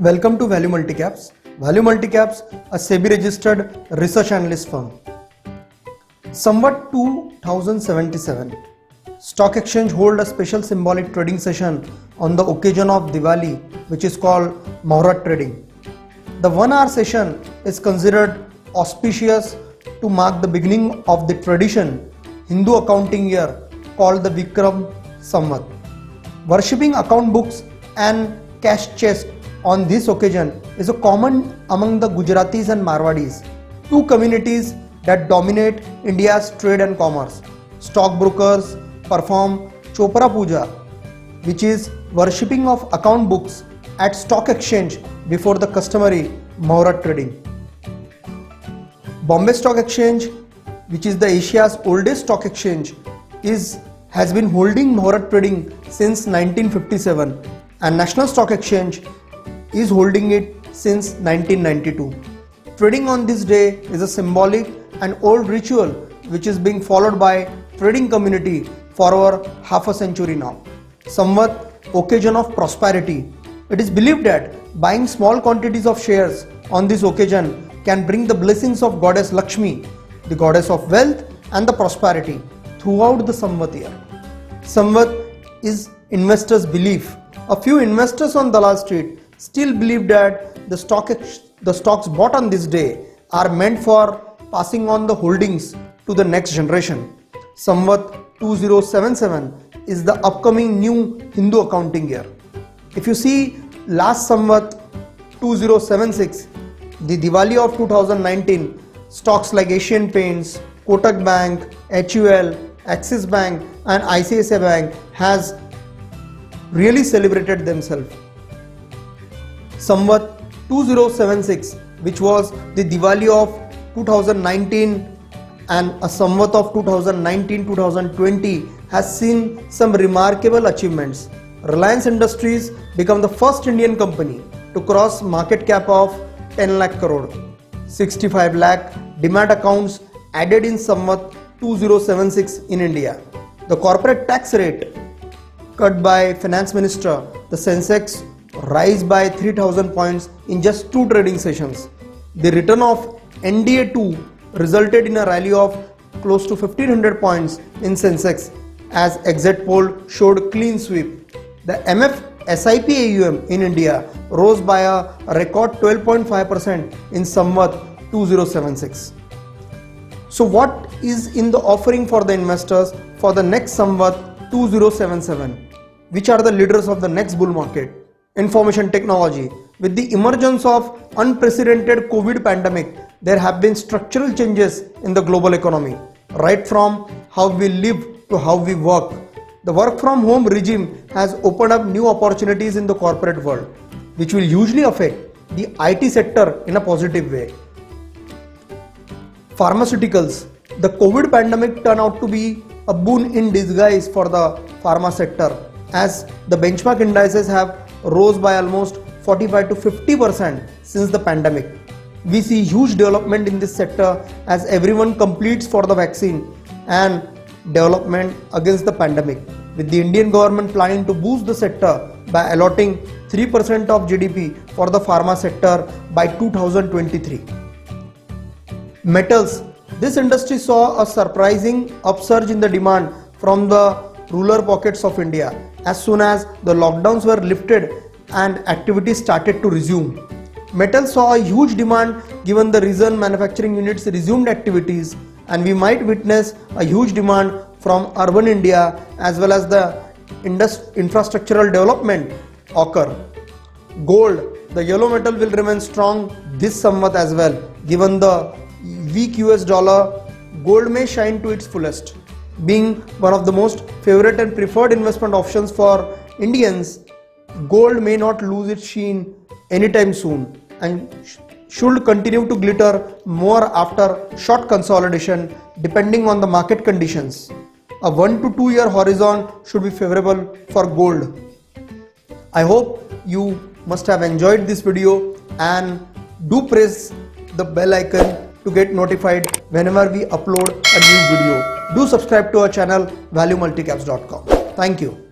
Welcome to Value Multicaps. Value Multicaps, a SEBI registered research analyst firm. Samvat 2077. Stock Exchange hold a special symbolic trading session on the occasion of Diwali, which is called Muhurat trading. The 1-hour session is considered auspicious to mark the beginning of the tradition Hindu accounting year called the Vikram Samvat. Worshipping account books and cash chest on this occasion is a common among the Gujaratis and Marwadis, two communities that dominate India's trade and commerce. Stockbrokers perform Chopra Puja, which is worshipping of account books at stock exchange before the customary Muhurat trading. Bombay Stock Exchange, which is the Asia's oldest stock exchange, has been holding Muhurat trading since 1957, and National Stock Exchange is holding it since 1992. Trading on this day is a symbolic and old ritual which is being followed by trading community for over half a century now. Samvat, occasion of prosperity. It is believed that buying small quantities of shares on this occasion can bring the blessings of goddess Lakshmi, the goddess of wealth and the prosperity throughout the Samvat year. Samvat is investors' belief. A few investors on Dalal Street still believe that the stocks bought on this day are meant for passing on the holdings to the next generation. Samvat 2077 is the upcoming new Hindu accounting year. If you see last Samvat 2076, the Diwali of 2019, stocks like Asian Paints, Kotak Bank, HUL, Axis Bank and ICICI Bank has really celebrated themselves. Samvat 2076, which was the Diwali of 2019 and a Samvat of 2019-2020, has seen some remarkable achievements. Reliance Industries became the first Indian company to cross market cap of 10 lakh crore. 65 lakh demat accounts added in Samvat 2076 in India. The corporate tax rate cut by Finance Minister, the Sensex rise by 3000 points in just 2 trading sessions. The return of NDA2 resulted in a rally of close to 1500 points in Sensex as exit poll showed clean sweep. The MF SIP AUM in India rose by a record 12.5% in Samvat 2076. So what is in the offering for the investors for the next Samvat 2077? Which are the leaders of the next bull market? Information technology. With the emergence of unprecedented COVID pandemic, there have been structural changes in the global economy, right from how we live to how we work. The work from home regime has opened up new opportunities in the corporate world, which will hugely affect the IT sector in a positive way. Pharmaceuticals. The COVID pandemic turned out to be a boon in disguise for the pharma sector, as the benchmark indices have rose by almost 45 to 50% since the pandemic. We see huge development in this sector as everyone completes for the vaccine and development against the pandemic, with the Indian government planning to boost the sector by allotting 3% of GDP for the pharma sector by 2023. Metals. This industry saw a surprising upsurge in the demand from the rural pockets of India as soon as the lockdowns were lifted and activity started to resume. Metals saw a huge demand given the reason manufacturing units resumed activities, and we might witness a huge demand from urban India as well as the infrastructural development occur. Gold. The yellow metal will remain strong this Samvat as well. Given the weak US dollar, gold may shine to its fullest. Being one of the most favorite and preferred investment options for Indians, gold may not lose its sheen anytime soon and should continue to glitter more after short consolidation depending on the market conditions. A 1 to 2 year horizon should be favorable for gold. I hope you must have enjoyed this video and do press the bell icon to get notified whenever we upload a new video. Do subscribe to our channel valuemulticaps.com. Thank you.